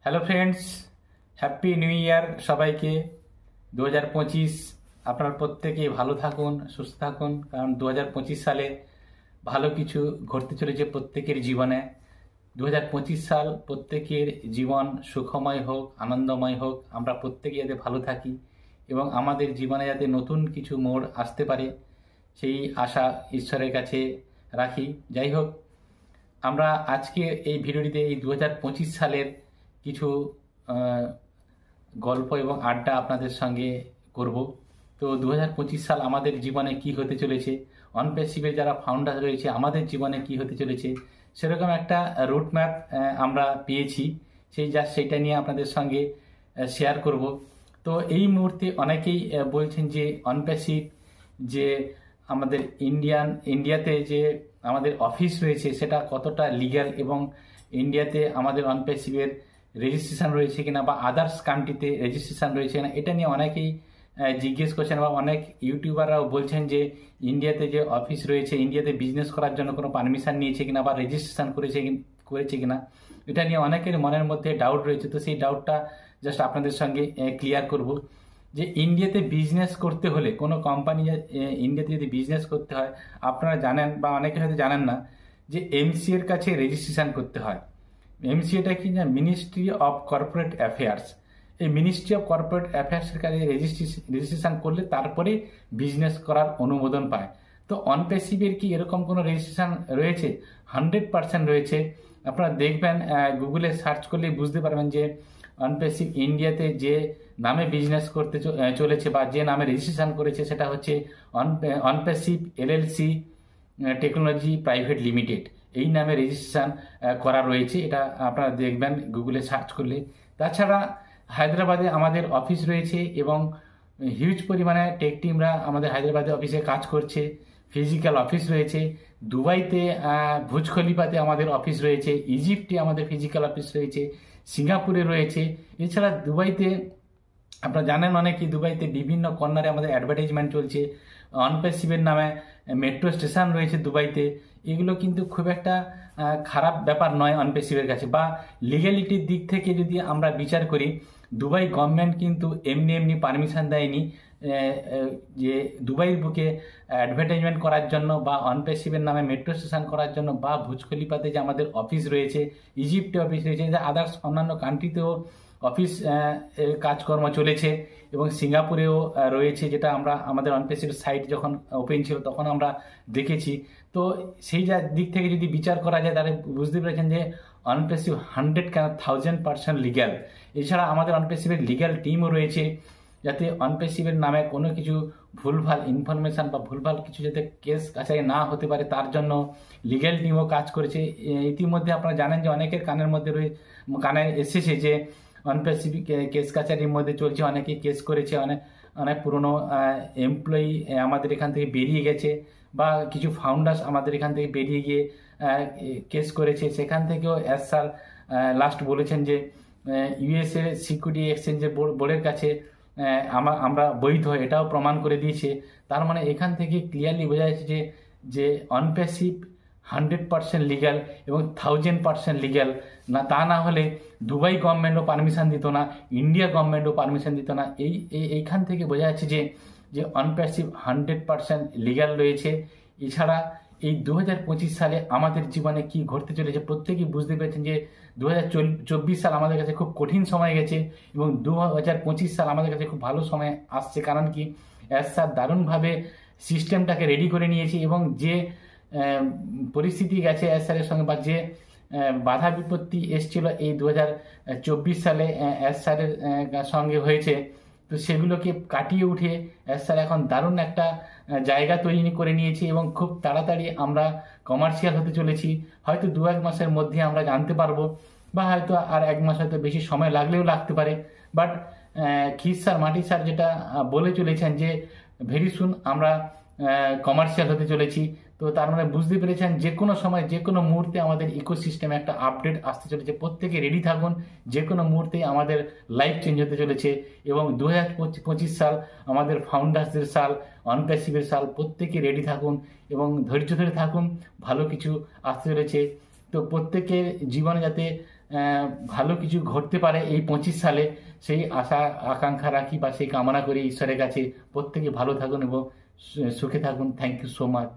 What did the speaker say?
Hello friends, happy new year সবাইকে। 2025 আপনারা প্রত্যেকেই ভালো থাকুন, সুস্থ থাকুন, কারণ 2025 সালে ভালো কিছু ঘটতে চলেছে প্রত্যেকের জীবনে। 2025 সাল প্রত্যেকের জীবন সুখময় হোক, আনন্দময় হোক, আমরা প্রত্যেকে যাতে ভালো থাকি এবং আমাদের জীবনে যাতে নতুন কিছু মোড় আসতে পারে সেই আশা ঈশ্বরের কাছে রাখি। যাই হোক, আমরা আজকে এই ভিডিওটিতে এই 2025 সালের কিছু গল্প এবং আড্ডা আপনাদের সঙ্গে করব। তো 2025 সাল আমাদের জীবনে কি হতে চলেছে, অনপ্যাসিভের যারা ফাউন্ডার রয়েছে আমাদের জীবনে কি হতে চলেছে, সেরকম একটা রুট ম্যাপ আমরা পেয়েছি। সেইটা নিয়ে আপনাদের সঙ্গে শেয়ার করব। তো এই মুহূর্তে অনেকেই বলছেন যে অনপ্যাসিভ যে আমাদের ইন্ডিয়াতে যে আমাদের অফিস রয়েছে সেটা কতটা লিগ্যাল এবং ইন্ডিয়াতে আমাদের অনপ্যাসিভের রেজিস্ট্রেশন রয়েছে কিনা বা আদার্স কান্ট্রিতে রেজিস্ট্রেশন রয়েছে কিনা, এটা নিয়ে অনেকেই জিজ্ঞেস করছেন বা অনেক ইউটিউবাররাও বলছেন যে ইন্ডিয়াতে যে অফিস রয়েছে, ইন্ডিয়াতে বিজনেস করার জন্য কোনো পারমিশন নিয়েছে কিনা বা রেজিস্ট্রেশন করেছে কিনা, এটা নিয়ে অনেকের মনের মধ্যে ডাউট রয়েছে। তো সেই ডাউটটা জাস্ট আপনাদের সঙ্গে ক্লিয়ার করব যে ইন্ডিয়াতে বিজনেস করতে হলে, কোনো কোম্পানি ইন্ডিয়াতে যদি বিজনেস করতে হয়, আপনারা জানেন বা অনেকে হয়তো জানেন না যে এমসিএর কাছে রেজিস্ট্রেশন করতে হয়। এমসিএটা কি না, মিনিস্ট্রি অফ কর্পোরেট অ্যাফেয়ার্স। এই মিনিস্ট্রি অফ কর্পোরেট অ্যাফেয়ার্সের কাছে রেজিস্ট্রেশন করলে তারপরে বিজনেস করার অনুমোদন পায়। তো অনপ্যাসিভের কি এরকম কোনো রেজিস্ট্রেশন রয়েছে? 100% রয়েছে। আপনারা দেখবেন, গুগলে সার্চ করলেই বুঝতে পারবেন যে অনপ্যাসিভ ইন্ডিয়াতে যে নামে বিজনেস করতে চলেছে বা যে নামে রেজিস্ট্রেশন করেছে সেটা হচ্ছে অনপ্যাসিভ এলএলসি টেকনোলজি প্রাইভেট লিমিটেড, এই নামে রেজিস্ট্রেশন করা রয়েছে। এটা আপনারা দেখবেন গুগলে সার্চ করলে। তাছাড়া হায়দ্রাবাদে আমাদের অফিস রয়েছে এবং হিউজ পরিমাণে টেক টিমরা আমাদের হায়দ্রাবাদে অফিসে কাজ করছে। ফিজিক্যাল অফিস রয়েছে দুবাইতে, বুর্জ খলিফাতে আমাদের অফিস রয়েছে, ইজিপ্টে আমাদের ফিজিক্যাল অফিস রয়েছে, সিঙ্গাপুরে রয়েছে। এছাড়া দুবাইতে আপনারা জানেন অনেকেই, দুবাইতে বিভিন্ন কর্নারে আমাদের অ্যাডভার্টাইজমেন্ট চলছে। অনপ্যাসিভের নামে মেট্রো স্টেশন রয়েছে দুবাইতে। এগুলো কিন্তু খুব একটা খারাপ ব্যাপার নয় অনপ্যাসিভের কাছে। বা লিগ্যালিটির দিক থেকে যদি আমরা বিচার করি, দুবাই গভর্নমেন্ট কিন্তু এমনি পারমিশন দেয়নি যে দুবাইয়ের বুকে অ্যাডভার্টাইজমেন্ট করার জন্য বা অনপ্যাসিভের নামে মেট্রো স্টেশন করার জন্য, বা বুর্জ খলিফাতে যে আমাদের অফিস রয়েছে, ইজিপ্টে অফিস রয়েছে, আদার্স অন্যান্য কান্ট্রিতেও অফিস কাজকর্ম চলেছে এবং সিঙ্গাপুরেও রয়েছে, যেটা আমরা আমাদের অনপ্যাসিভ সাইট যখন ওপেন ছিল তখন আমরা দেখেছি। তো সেই দিক থেকে যদি বিচার করা যায় তাহলে বুঝতে পেরেছেন যে অনপ্যাসিভ 100% লিগ্যাল। এছাড়া আমাদের অনপ্যাসিভের লিগ্যাল টিমও রয়েছে, যাতে অনপ্যাসিভের নামে কোনো কিছু ভুলভাল ইনফরমেশন বা ভুলভাল কিছু যাতে কেস কাছারি না হতে পারে তার জন্য লিগ্যাল টিমও কাজ করেছে। ইতিমধ্যে আপনারা জানেন যে অনেকের কানে এসেছে যে অনপ্যাসিভ কেস কাছারির মধ্যে চলছে, অনেকে কেস করেছে, অনেক পুরনো এমপ্লয়ি আমাদের এখান থেকে বেরিয়ে গেছে বা কিছু ফাউন্ডার্স আমাদের এখান থেকে বেরিয়ে গিয়ে কেস করেছে। সেখান থেকেও স্যার লাস্ট বলেছেন যে ইউএসএ সিকিউরিটি এক্সচেঞ্জের বোর্ডের কাছে আমরা বৈধ, এটাও প্রমাণ করে দিয়েছে। তার মানে এখান থেকে ক্লিয়ারলি বোঝা যাচ্ছে যে অনপ্যাসিভ 100% লিগ্যাল এবং 1000% লিগ্যাল না। তা না হলে দুবাই গভর্নমেন্টও পারমিশন দিত না, ইন্ডিয়া গভর্নমেন্টও পারমিশন দিত না। এইখান থেকে বোঝা যাচ্ছে যে অনপ্যাসিভ 100% লিগ্যাল রয়েছে। এছাড়া এই 2025 সালে আমাদের জীবনে কি ঘটতে চলেছে প্রত্যেকেই বুঝতে পেরেছেন যে 2024 সাল আমাদের কাছে খুব কঠিন সময় গেছে এবং 2025 সাল আমাদের কাছে খুব ভালো সময় আসছে। কারণ কি, স্যার দারুণভাবে সিস্টেমটাকে রেডি করে নিয়েছে এবং যে পরিস্থিতি গেছে স্যারের সঙ্গে বা যে বাধা বিপত্তি এসেছিল এই 2024 সালে স্যারের সঙ্গে হয়েছে, তো সেগুলোকে কাটিয়ে উঠে স্যার এখন দারুণ একটা জায়গা তৈরি করে নিয়েছে এবং খুব তাড়াতাড়ি আমরা কমার্শিয়াল হতে চলেছি। হয়তো 2-1 মাসের মধ্যে আমরা জানতে পারবো, বা হয়তো আর 1 মাস হয়তো বেশি সময় লাগলেও লাগতে পারে। বাট খিস স্যার, মাটি স্যার যেটা বলে চলেছেন যে ভেরি সুন আমরা কমার্শিয়াল হতে চলেছি। তো তার মানে বুঝতে পেরেছেন যে কোনো সময় যে কোনো মুহূর্তে আমাদের ইকোসিস্টেমে একটা আপডেট আসতে চলেছে। প্রত্যেকে রেডি থাকুন, যে কোনো মুহূর্তে আমাদের লাইফ চেঞ্জ হতে চলেছে এবং 2025 সাল আমাদের ফাউন্ডার্সদের সাল, অনপ্যাসিভের সাল। প্রত্যেকে রেডি থাকুন এবং ধৈর্য ধরে থাকুন, ভালো কিছু আসতে চলেছে। তো প্রত্যেকের জীবনে যাতে ভালো কিছু ঘটতে পারে এই 25 সালে, সেই আশা আকাঙ্ক্ষা রাখি বা সেই কামনা করি ঈশ্বরের কাছে। প্রত্যেকে ভালো থাকুন এবং সুখে থাকুন। Thank you so much.